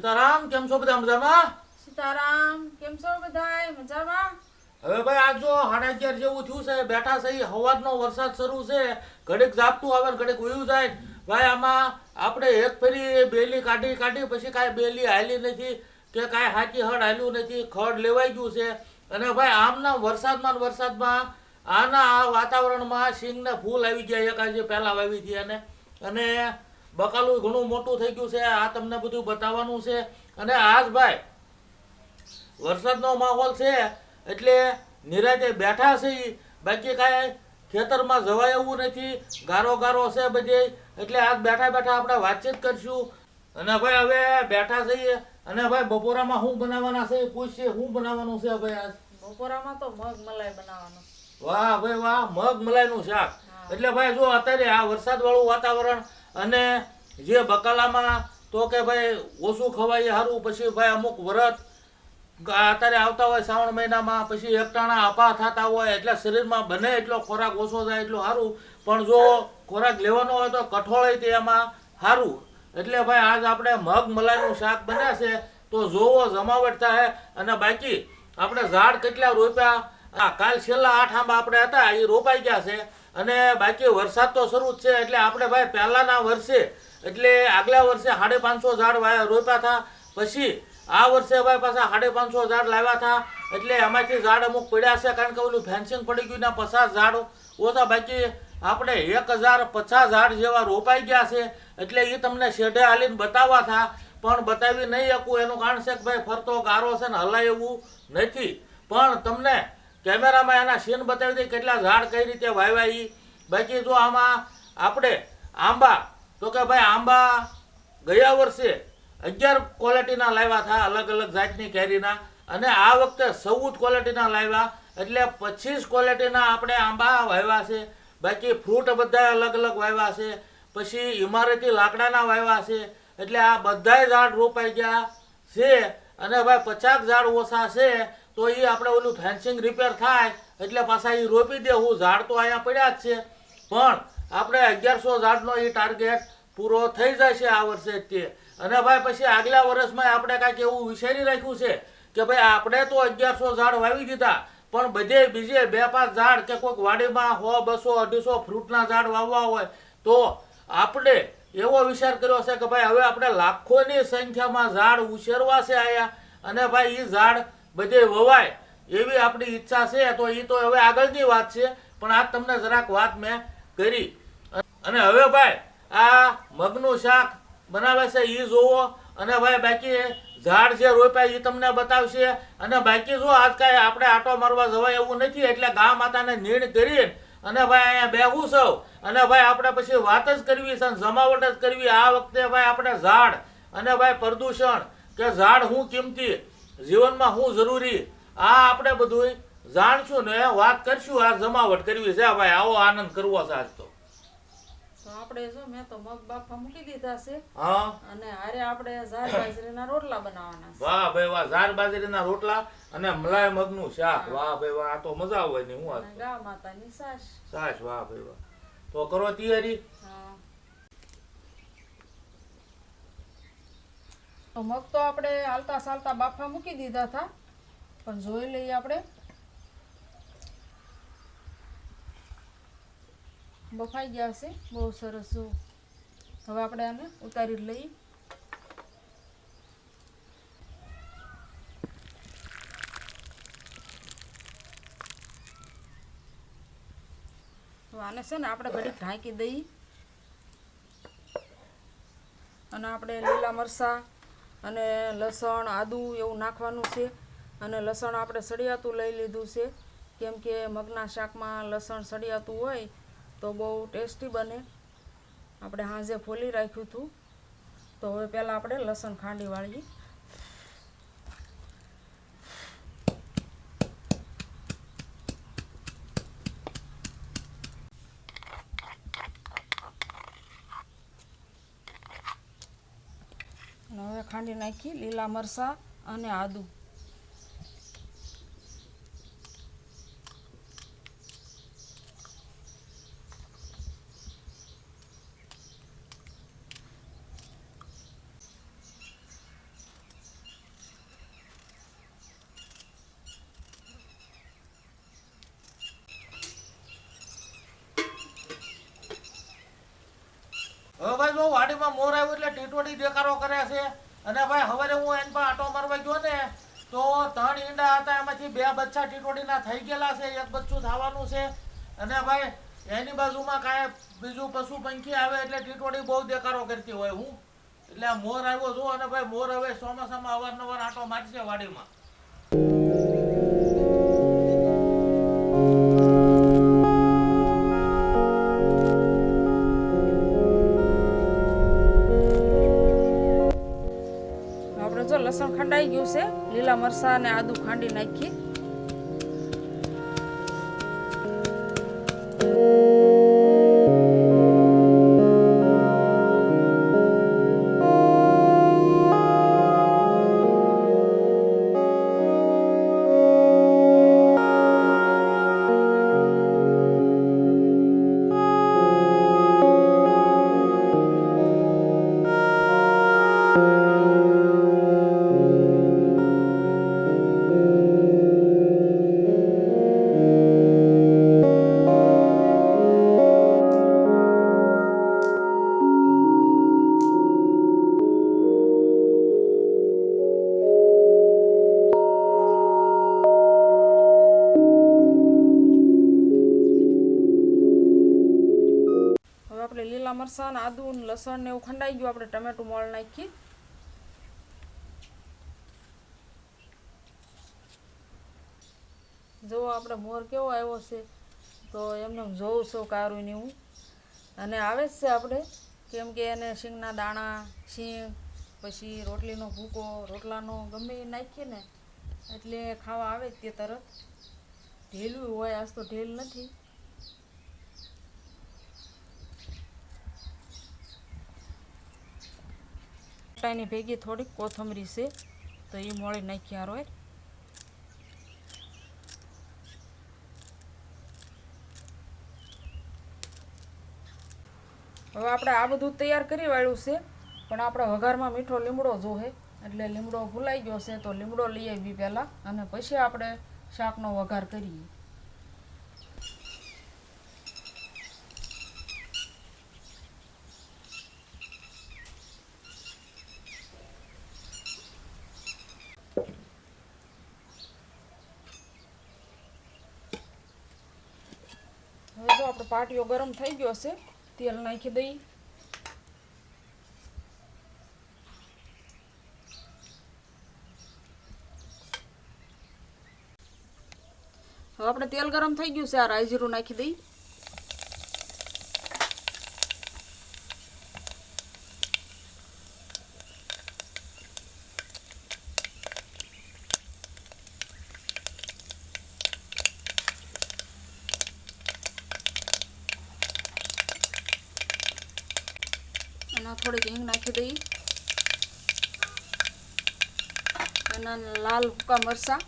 સીતારામ, કેમ છો બધા મજામાં? સીતારામ, કેમ છો બધાય મજામાં? હવે ભાઈ આ જો 11:30 જેવું થયું છે, બેઠા છે. હવારનો વરસાદ શરૂ છે, ઘડીક ઝાપટું આવે ને ઘડીક વયું જાય. ભાઈ આમાં આપણે એક ફેરી બેલી કાઢી પછી કાંઈ બેલી હાલી નથી કે કાંઈ હાકી હળ હાલ્યું નથી, ખડ લેવાઈ ગયું છે. અને ભાઈ આમના વરસાદમાં ને વરસાદમાં આના આ વાતાવરણમાં સિંગને ફૂલ આવી ગયા, એક આજે પહેલા વાવી હતી અને બકાલું ઘણું મોટું થઈ ગયું છે. આ તમને બધું બતાવવાનું છે. અને આજ ભાઈ વરસાદનો માહોલ છે એટલે નિરાતે બેઠા છે. બાકી કાંઈ ખેતરમાં જવાય એવું નથી, ગારો છે બધે. એટલે આજ બેઠા બેઠા આપણે વાતચીત કરશું. અને ભાઈ હવે બેઠા છીએ અને ભાઈ બપોરામાં શું બનાવવાના છે પૂછીએ. શું બનાવવાનું છે ભાઈ આજ? બપોરામાં તો મગ મલાઈ બનાવવાનો. વાહ ભાઈ વાહ, મગ મલાઈનું શાક. એટલે ભાઈ જો અત્યારે આ વરસાદ વાળું વાતાવરણ અને જે બકાલામાં તો કે ભાઈ ઓછું ખવાય સારું. પછી ભાઈ અમુક વ્રત અત્યારે આવતા હોય શ્રાવણ મહિનામાં, પછી એકટાણા આપા થતા હોય એટલે શરીરમાં બને એટલો ખોરાક ઓછો થાય એટલું સારું. પણ જો ખોરાક લેવાનો હોય તો કઠોળ તે એમાં સારું. એટલે ભાઈ આજ આપણે મગ મલાઈનું શાક બન્યા છે તો જોવો જમાવટ થાય. અને બાકી આપણે ઝાડ કેટલા રોપ્યા, કાલ છેલ્લા 8 આંબા આપણે હતા એ રોપાઈ ગયા છે. અને બાકી વરસાદ તો શરૂ જ છે એટલે આપણે ભાઈ પહેલાના વર્ષે એટલે આગલા વર્ષે 550 ઝાડ રોપ્યા હતા. પછી આ વર્ષે ભાઈ પાછા 550 ઝાડ લાવ્યા હતા. એટલે એમાંથી ઝાડ અમુક પડ્યા છે કારણ કે ઓલું ફેન્સિંગ પડી ગયું ને 50 ઝાડ ઓછા. બાકી આપણે 1050 ઝાડ જેવા રોપાઈ ગયા છે. એટલે એ તમને શેઢે હાલીને બતાવવા હતા પણ બતાવી નહીં શકું. એનું કારણ છે કે ભાઈ ફરતો ગારો છે ને હલાય એવું નથી. પણ તમને કેમેરામાં એના સીન બતાવી દઈ કેટલા ઝાડ કઈ રીતે વાવ્યા એ. બાકી જો આમાં આપણે આંબા તો કે ભાઈ આંબા ગયા વર્ષે 11 ક્વોલિટીના લાવ્યા હતા, અલગ અલગ જાતની કેરીના. અને આ વખતે 14 ક્વોલિટીના લાવ્યા એટલે 25 ક્વોલિટીના આપણે આંબા વાવ્યા છે. બાકી ફ્રૂટ બધા અલગ અલગ વાવ્યા છે. પછી ઇમારતી લાકડાના વાવ્યા છે. એટલે આ બધાય ઝાડ રોપાઈ ગયા છે. અને ભાઈ 50 ઝાડ ઓછા છે તો એ આપણે ઓલું ફેન્સિંગ રિપેર થાય એટલે પાછા એ રોપી દેવું. ઝાડ તો અહીંયા પડ્યા જ છે પણ આપણે 1100 ઝાડનો એ ટાર્ગેટ પૂરો થઈ જાય છે આ વર્ષે તે. અને ભાઈ પછી આગલા વર્ષમાં આપણે કાંઈક એવું વિચારી રાખ્યું છે કે ભાઈ આપણે તો 1100 ઝાડ વાવી દીધા પણ બધે બીજે 2-5 ઝાડ કે કોઈક વાડીમાં 100, 200, 250 ફ્રૂટના ઝાડ વાવવા હોય તો આપણે એવો વિચાર કર્યો છે કે ભાઈ હવે આપણે લાખોની સંખ્યામાં ઝાડ ઉછેરવા છે આયા. અને ભાઈ એ ઝાડ બધે વવાય એવી આપણી ઈચ્છા છે. તો એ તો હવે આગળની વાત છે પણ આ તમને જરાક વાત મેં કરી. અને હવે ભાઈ આ મગનું શાક બનાવે છે એ જોવો. અને ભાઈ બાકી ઝાડ જે રોપ્યા એ તમને બતાવશે. અને બાકી જો આજ કાંઈ આપણે આટો મારવા જવાય એવું નથી એટલે ગા માતાને નીણ કરી અને ભાઈ અહીંયા બેહું સૌ. અને ભાઈ આપણે પછી વાત જ કરવી છે, જમાવટ જ કરવી. આ વખતે ભાઈ આપણે ઝાડ અને ભાઈ પ્રદૂષણ કે ઝાડ શું કિંમતી, જીવનમાં શું જરૂરી, આ આપણે બધું જાણશું ને વાત કરશું. આ જમાવટ કરવી છે ભાઈ, આવો આનંદ કરવો છે આજ તો. તો આપણે જો મેં તો મગ બાફા મૂકી દીધા છે હા અને હારે આપણે ઝાર બાજરીના રોટલા બનાવવાના છે. વાહ ભાઈ વાહ, ઝાર બાજરીના રોટલા અને મલાઈ મગનું શાક. વાહ ભાઈ વાહ, આ તો મજા આવે ને. હું અને ગા માતાની છાશ. સાસ. વાહ ભાઈ વાહ, તો કરો તૈયારી. હા તો મગ તો આપણે હાલતા ચાલતા બાફા મૂકી દીધા હતા પણ જોઈ લઈએ આપણે. બફાઈ ગયા છે બહુ સરસ. જો હવે આપણે આને ઉતારી લઈએ. તો આને છે ને આપણે ઘડીક ઢાંકી દઈએ. અને આપણે લીલા મરચાં અને લસણ આદુ એવું નાખવાનું છે. અને લસણ આપણે સળિયાતું લઈ લીધું છે કેમ કે મગના શાકમાં લસણ સળિયાતું હોય તો બહુ ટેસ્ટી બને. આપણે સાંજે ફોલી રાખ્યું હતું તો હવે પહેલાં આપણે લસણ ખાંડી વાળીએ. અને હવે ખાંડી નાખી લીલા મરચાં અને આદું. જો વાડીમાં મોર આવ્યો એટલે ટીટોડી દેકારો કરે છે. અને ભાઈ હવે હું એન પર આટો મારવા ગયો ને તો 3 ઈંડા હતા, એમાંથી 2 બચ્ચા ટીટોડીના થઈ ગયેલા છે, 1 બચ્ચું થવાનું છે. અને ભાઈ એની બાજુમાં કાંઈ બીજું પશુ પંખી આવે એટલે ટીટોડી બહુ દેકારો કરતી હોય. હું એટલે આ મોર આવ્યો છું અને ભાઈ મોર હવે ચોમાસામાં અવારનવાર આટો મારશે વાડીમાં. આપણે જો લસણ ખંડાઈ ગયું છે, લીલા મરચાં અને આદુ ખાંડી નાખી. આપણે લીલા મરચાં ને આદુ ને લસણ ને એવું ખંડાઈ ગયું. આપણે ટમેટું મોળ નાખી. જો આપણે મોર કેવો આવ્યો છે તો એમને જોઉં છું કારું ને હું. અને આવે જ છે આપણે, કેમ કે એને શીંગના દાણા, શીંગ, પછી રોટલીનો ભૂકો, રોટલાનો ગમે એ નાખીએ ને એટલે ખાવા આવે જ તે તરત. ઢેલું હોય, આજ તો ઢેલ નથી. ની ભેગી થોડીક કોથમરી છે તો એ મોળી નાખી હારો. હવે આપણે આ બધું તૈયાર કરી વાળ્યું છે, પણ આપણે વઘારમાં મીઠો લીમડો જોહે એટલે લીમડો ભૂલાઈ ગયો છે તો લીમડો લઈ આવી પહેલાં, અને પછી આપણે શાકનો વઘાર કરીએ. હવે જો આપણો પાટિયો ગરમ થઈ ગયો છે, તેલ નાખી દઈએ. હવે આપણે તેલ ગરમ થઈ ગયું છે, આ રાઈ જીરું નાખી દઈએ. અને થોડીક હિંગ નાખી દઈએ. એના લાલ ભૂકા મરચાં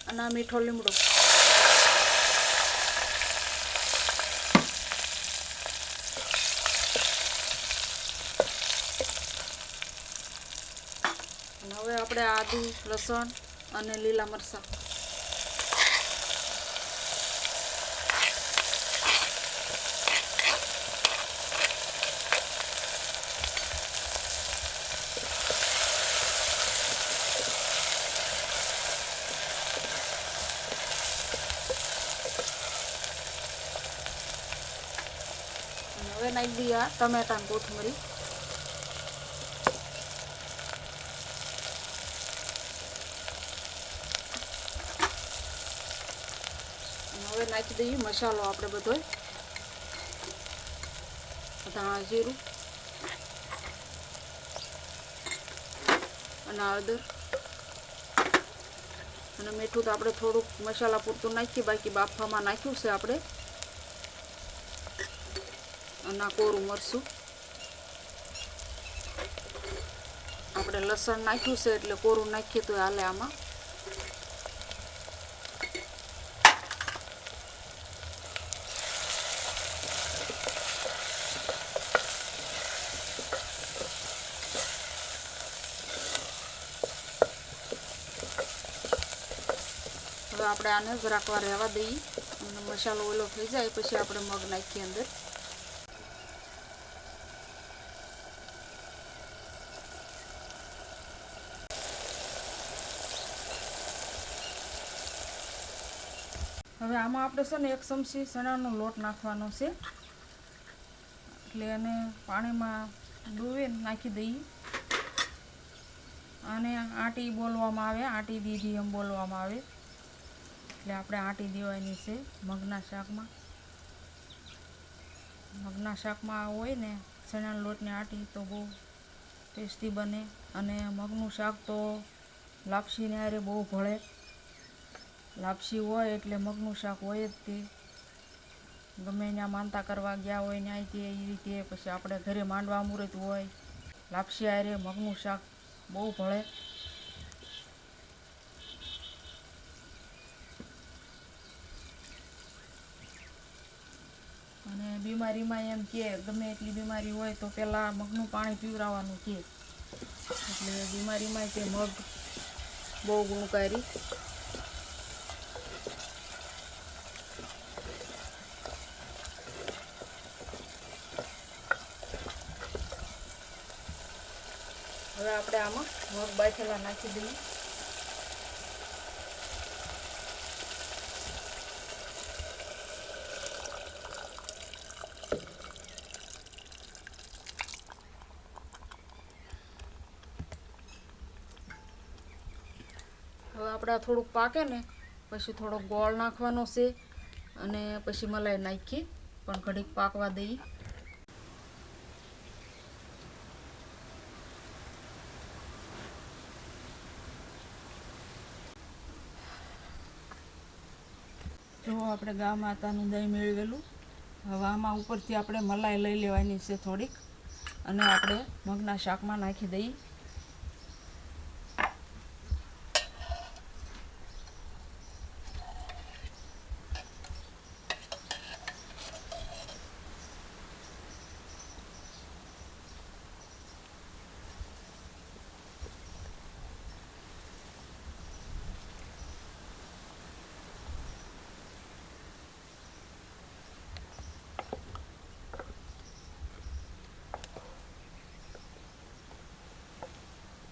અને મીઠો લીમડો. અને હવે આપણે આદુ, લસણ અને લીલા મરચાં. હવે નાખી દઈએ આ ટમેટા ને કોથમરી. હવે નાખી દઈએ મસાલો આપણે બધો, ધાણા જીરું અને હળદર અને મીઠું તો આપણે થોડુંક મસાલા પૂરતું નાખીએ, બાકી બાફામાં નાખ્યું છે આપણે. અને કોરું મરચું આપણે લસણ નાખ્યું છે એટલે કોરું નાખીએ તો હાલે આમાં. હવે આપણે આને જરાક વાર રહેવા દઈએ અને મસાલો ઓલો થઈ જાય પછી આપણે મગ નાખીએ અંદર. હવે આમાં આપણે છે ને 1 ચમચી ચણાનો લોટ નાખવાનો છે, એટલે એને પાણીમાં ડૂબીને નાખી દઈએ. આને આટી બોલવામાં આવે, આટી દીધી એમ બોલવામાં આવે, એટલે આપણે આટી દેવાની છે મગના શાકમાં. મગના શાકમાં હોય ને ચણાના લોટની આટી તો બહુ ટેસ્ટી બને. અને મગનું શાક તો લાપસીને હારે બહુ ભળે. લાપસી હોય એટલે મગનું શાક હોય જ તે. ગમે ત્યાં માનતા કરવા ગયા હોય ત્યાં તે એ રીતે, પછી આપણે ઘરે માંડવા મુહૂર્ત હોય, લાપસી હારે મગનું શાક બહુ ભળે. અને બીમારીમાં એમ કે ગમે એટલી બીમારી હોય તો પહેલાં મગનું પાણી પીવડાવવાનું કે, એટલે બીમારીમાં તે મગ બહુ ગુણકારી. હવે આપણે આમાં મગ બાફેલા નાખી દઈએ. હવે આપણે થોડુંક પાકે ને પછી થોડોક ગોળ નાખવાનો છે, અને પછી મલાઈ નાખીએ પણ ઘડીક પાકવા દઈએ. જો આપણે ગા માતાનું દહીં મેળવેલું. હવે આમાં ઉપરથી આપણે મલાઈ લઈ લેવાની છે થોડીક, અને આપણે મગના શાકમાં નાખી દઈએ.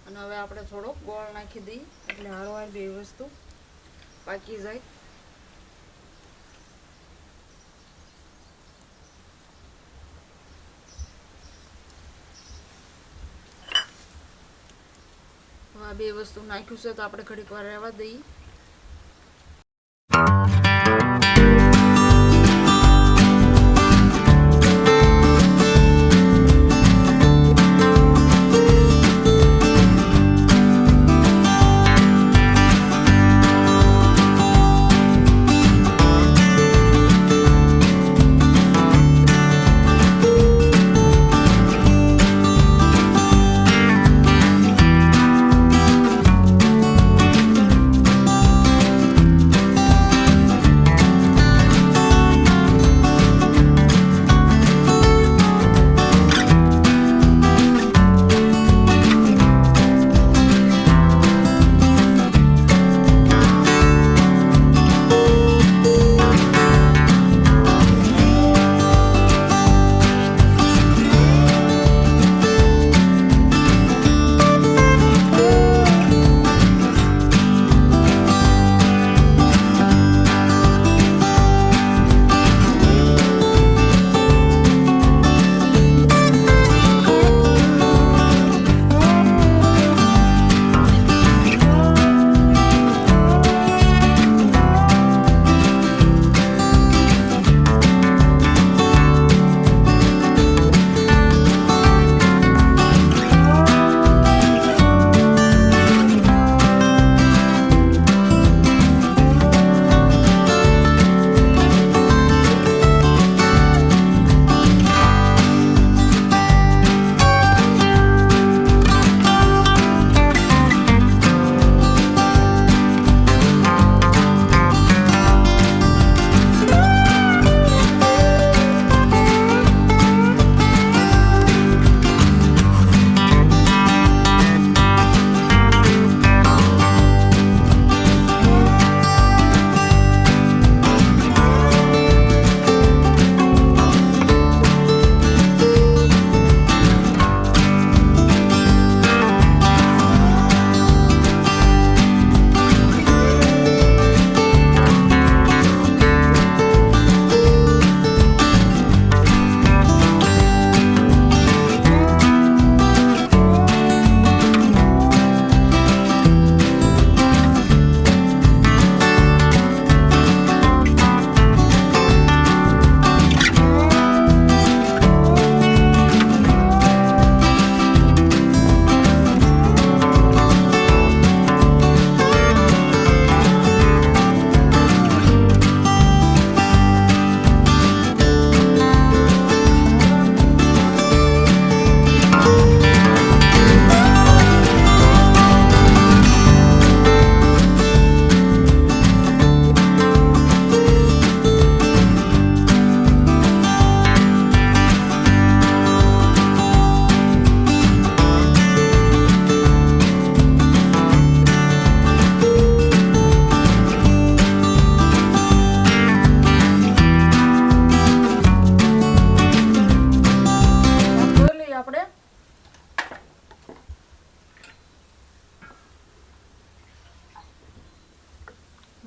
અને હવે આપણે થોડોક ગોળ નાખી દઈએ એટલે હારવાર બે વસ્તુ પાકી જાય. હવે આ બે વસ્તુ નાખ્યું છે તો આપણે ઘડીક વાર રહેવા દઈએ.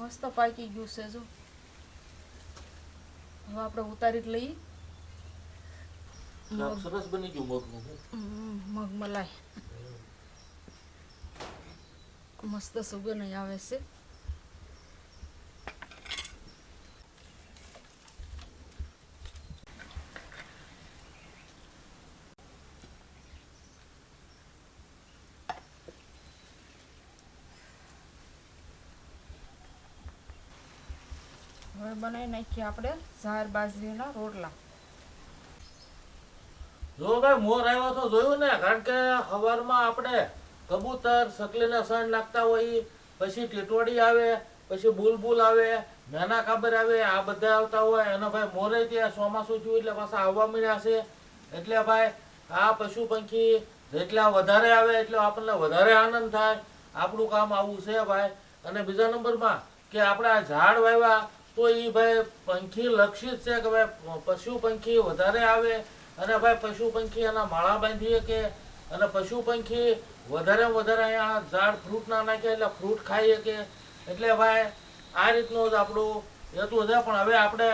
મસ્ત પાકી ગયું છે જો. હવે આપણે ઉતારી જ લઈએ. શાક સરસ બની ગયું મગનું. મગ મલાઈ મસ્ત સુગંધ આવે છે. હવે બનાવી નાખીએ આપણે ઝાર બાજરીના રોટલા. જો ભાઈ મોર આવ્યો તો જોયું ને, કારણ કે સવારમાં આપણે કબૂતર સકલીને સણ નાખતા હોય, પછી ટીટોડી આવે, પછી બુલબુલ આવે, નાના કાબર આવે, આ બધા આવતા હોય. અને ભાઈ મોરે ત્યાં ચોમાસું થયું એટલે પાછા આવવા મળ્યા છે. એટલે ભાઈ આ પશુ પંખી જેટલા વધારે આવે એટલે આપણને વધારે આનંદ થાય. આપણું કામ આવું છે ભાઈ. અને બીજા નંબરમાં કે આપણે આ ઝાડ વાવ્યા તો એ ભાઈ પંખી લક્ષિત છે કે ભાઈ પશુ પંખી વધારે આવે અને ભાઈ પશુ પંખી એના માળા બાંધીએ કે અને પશુ પંખી વધારે અહીંયા ઝાડ ફ્રૂટ ના નાખે એટલે ફ્રૂટ ખાઈએ કે. એટલે ભાઈ આ રીતનું જ આપણું હેતુ છે. પણ હવે આપણે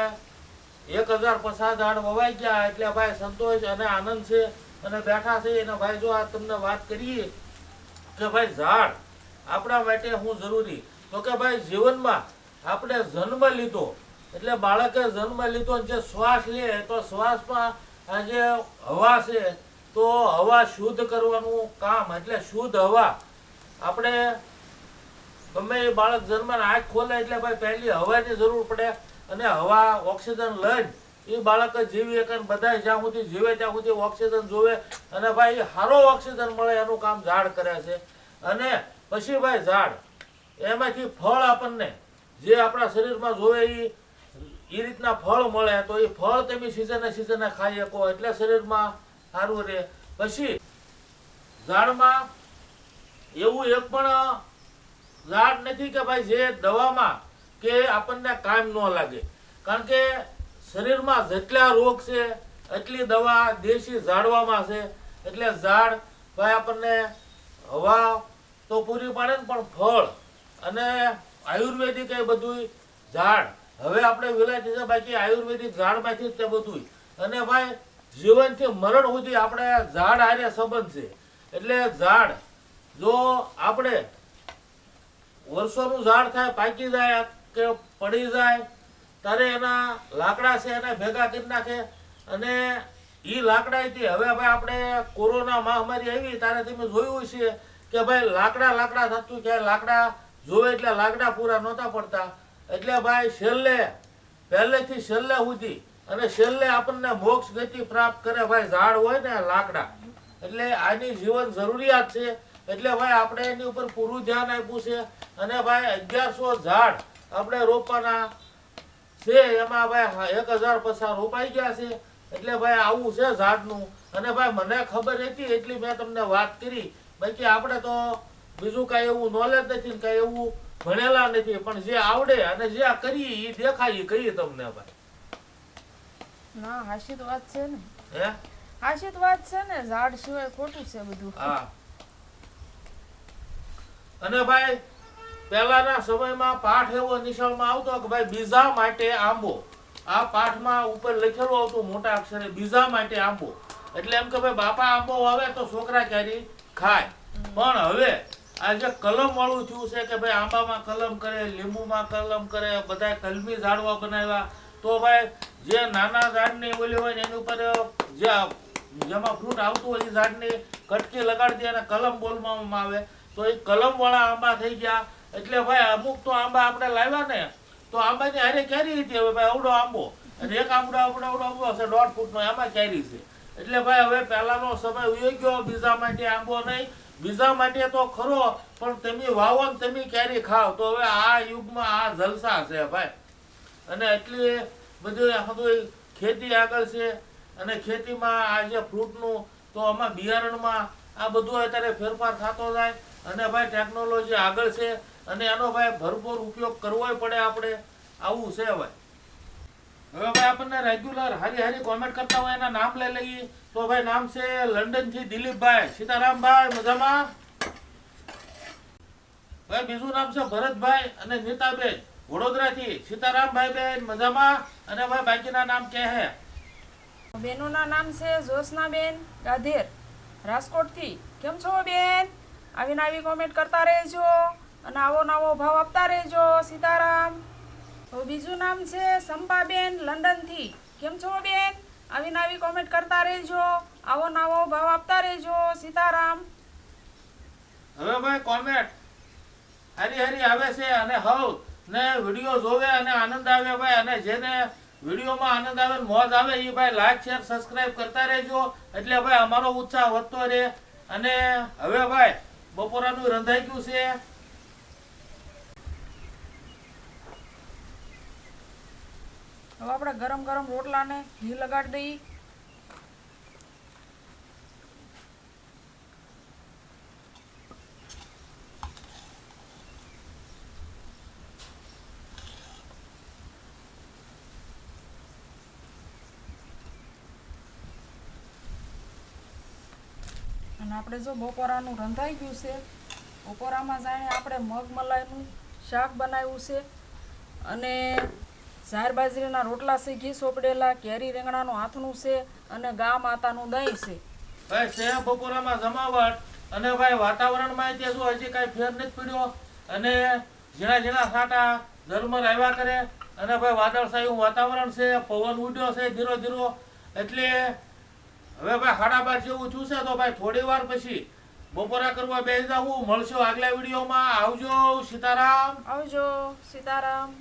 1050 ઝાડ વવાઈ ગયા એટલે ભાઈ સંતોષ અને આનંદ છે અને બેઠા છે. અને ભાઈ જો આ તમને વાત કરીએ કે ભાઈ ઝાડ આપણા માટે શું જરૂરી, તો કે ભાઈ જીવનમાં આપણે જન્મ લીધો એટલે બાળકે જન્મ લીધો જે શ્વાસ લે તો શ્વાસમાં આ જે હવા છે તો હવા શુદ્ધ કરવાનું કામ, એટલે શુદ્ધ હવા આપણે ગમે એ બાળક જન્મ આંખ ખોલે એટલે ભાઈ પહેલી હવાની જરૂર પડે અને હવા ઓક્સિજન લઈને એ બાળક જીવી કે બધા જ્યાં સુધી જીવે ત્યાં સુધી ઓક્સિજન જોવે અને ભાઈ સારો ઓક્સિજન મળે એનું કામ ઝાડ કરે છે. અને પછી ભાઈ ઝાડ એમાંથી ફળ આપણને જે આપણા શરીરમાં જોવે એ રીતના ફળ મળે તો એ ફળ તમે સિઝને ખાઈ શકો એટલે શરીરમાં સારું રહે. પછી ઝાડમાં એવું એક પણ ઝાડ નથી કે ભાઈ જે દવામાં કે આપણને કામ ન લાગે, કારણ કે શરીરમાં જેટલા રોગ છે એટલી દવા દેશી ઝાડવામાં છે. એટલે ઝાડ ભાઈ આપણને હવા તો પૂરી પાડે ને પણ ફળ અને આયુર્વેદિક એ બધું ઝાડ હવે આપણે વિલાયતી છે, બાકી આયુર્વેદિક ઝાડમાંથી જ તે બધું. અને ભાઈ જીવનથી મરણ સુધી આપણે ઝાડ હારે સંબંધ છે. એટલે ઝાડ જો આપણે વર્ષોનું ઝાડ થાય, પાકી જાય કે પડી જાય ત્યારે એના લાકડા છે એને ભેગા કરી નાખે અને એ લાકડાથી હવે ભાઈ આપણે કોરોના મહામારી આવી ત્યારે તમે જોયું છે કે ભાઈ લાકડા થતું કે લાકડા જોવે એટલે લાકડા પૂરા નહોતા પડતા. એટલે ભાઈ પહેલેથી છેલ્લે સુધી અને છેલ્લે આપણને મોક્ષ ગતિ પ્રાપ્ત કરે ભાઈ ઝાડ હોય ને લાકડા. એટલે આની જીવન જરૂરિયાત છે. એટલે ભાઈ આપણે એની ઉપર પૂરું ધ્યાન આપ્યું છે. અને ભાઈ 1100 ઝાડ આપણે રોપવાના છે, એમાં ભાઈ 1050 રોપાઈ ગયા છે. એટલે ભાઈ આવું છે ઝાડનું. અને ભાઈ મને ખબર હતી એટલી મેં તમને વાત કરી, બાકી આપણે તો બીજું કાંઈ એવું નોલેજ નથી, કાંઈ એવું ભણેલા નથી, પણ જે આવડે અને જે આ કરીએ એ દેખાય કહીએ તમને ભાઈ. ના હાશી તો વાત છે ને, હે હાશી તો વાત છે ને, ઝાડ સિવાય ખોટું છે બધું. હા. અને ભાઈ પહેલાના સમયમાં પાઠ એવો નિશાળમાં આવતો કે ભાઈ બીજા માટે આંબો. આ પાઠમાં ઉપર લખેલું આવતું મોટા અક્ષરે બીજા માટે આંબો. એટલે એમ કે ભાઈ બાપા આંબો આવે તો છોકરા કેરી ખાય. પણ હવે આ જે કલમ વાળું થયું છે કે ભાઈ આંબામાં કલમ કરે, લીંબુમાં કલમ કરે, બધા કલમી ઝાડવા બનાવ્યા તો ભાઈ જે નાના ઝાડની ઓલી હોય ને એની ઉપર જેમાં ફ્રૂટ આવતું હોય એ ઝાડની કટકી લગાડી દે અને કલમ બોલવામાં આવે તો એ કલમ વાળા આંબા થઈ ગયા. એટલે ભાઈ અમુક તો આંબા આપણે લાવ્યા ને તો આંબાની હારે કેરી હતી. હવે ભાઈ આવડો આંબો અને એક આંબો છે 1.5 ફૂટનો, એમાં કેરી છે. એટલે ભાઈ હવે પહેલાનો સમય ઉયો ગયો. બીજા માટે આંબો નહીં, બીજા માટે તો ખરો પણ તમે વાવો ને તમે કેરી ખાવ તો હવે આ યુગમાં આ જલસા છે ભાઈ. અને એટલી બધું ખેતી આગળ છે અને ખેતીમાં આ જે ફ્રૂટનું તો આમાં બિયારણમાં આ બધું અત્યારે ફેરફાર થતો જાય અને ભાઈ ટેકનોલોજી આગળ છે અને એનો ભાઈ ભરપૂર ઉપયોગ કરવો પડે આપણે. આવું છે ભાઈ. હવે ભાઈ આપણને રેગ્યુલર હારી કોમેન્ટ કરતા હોય એના નામ લઈ લઈએ તો ભાઈ નામ છે લંડનથી દિલીપભાઈ. સીતારામભાઈ મજામાં? ભાઈ બીજું નામ છે ભરતભાઈ અને નીતાબેન. વડોદરાથી સીતારામભાઈ બેન મજામાં અને ભાઈ બાકીના નામ કે હે બેનોના નામ છે જ્યોત્સનાબેન ગાધેર રાજકોટથી. કેમ છો બેન? આવીને આવી કોમેન્ટ કરતા રહેજો અને આવો નવો ભાવ આપતા રહેજો. સીતારામ. હવે બીજું નામ છે સંપાબેન લંડનથી. કેમ છો બેન? આવીને આવી કોમેન્ટ કરતા રહેજો, આવો નવો ભાવ આપતા રહેજો. સીતારામ. હવે ભાઈ કોમેન્ટ હરી હરી આવે છે અને હવ ને વિડીયો જોવે અને આનંદ આવે ભાઈ, અને જેને વિડીયોમાં આનંદ આવે ને મોજ આવે એ ભાઈ લાઈક શેર સબસ્ક્રાઇબ કરતા રહેજો, એટલે ભાઈ અમારો ઉત્સાહ વધતો રહે. અને હવે ભાઈ બપોરાનું રંધાઈ ગયું છે. હવે આપણે ગરમ ગરમ રોટલાને ઘી લગાડી દઈએ. અને આપણે જો બપોરાનું રંધાઈ ગયું છે. બપોરામાં જાણે આપણે મગ મલાઈનું શાક બનાવ્યું છે અને ઝાર બાજરીના રોટલા છે, ઘી સોપડેલા, કેરી રીંગણાનું આથણું છે અને ગા માતાનું દહીં છે. ભાઈ છે બપોરામાં જમાવટ, અને ભાઈ વાતાવરણમાં તે જો હજી કાંઈ ફેર નથી પડ્યો, અને ઝીણા ઝીણા છાંટા ઝરમર આવ્યા કરે, અને ભાઈ વાદળછાયું વાતાવરણ છે, પવન ઉડ્યો છે ધીરો ધીરો. એટલે હવે ભાઈ 12:30 જેવું થયું છે, તો ભાઈ થોડી વાર પછી બપોરા કરવા બેસી જાવું. મળશું આગલા વિડીયોમાં. આવજો. સીતારામ. આવજો. સીતારામ.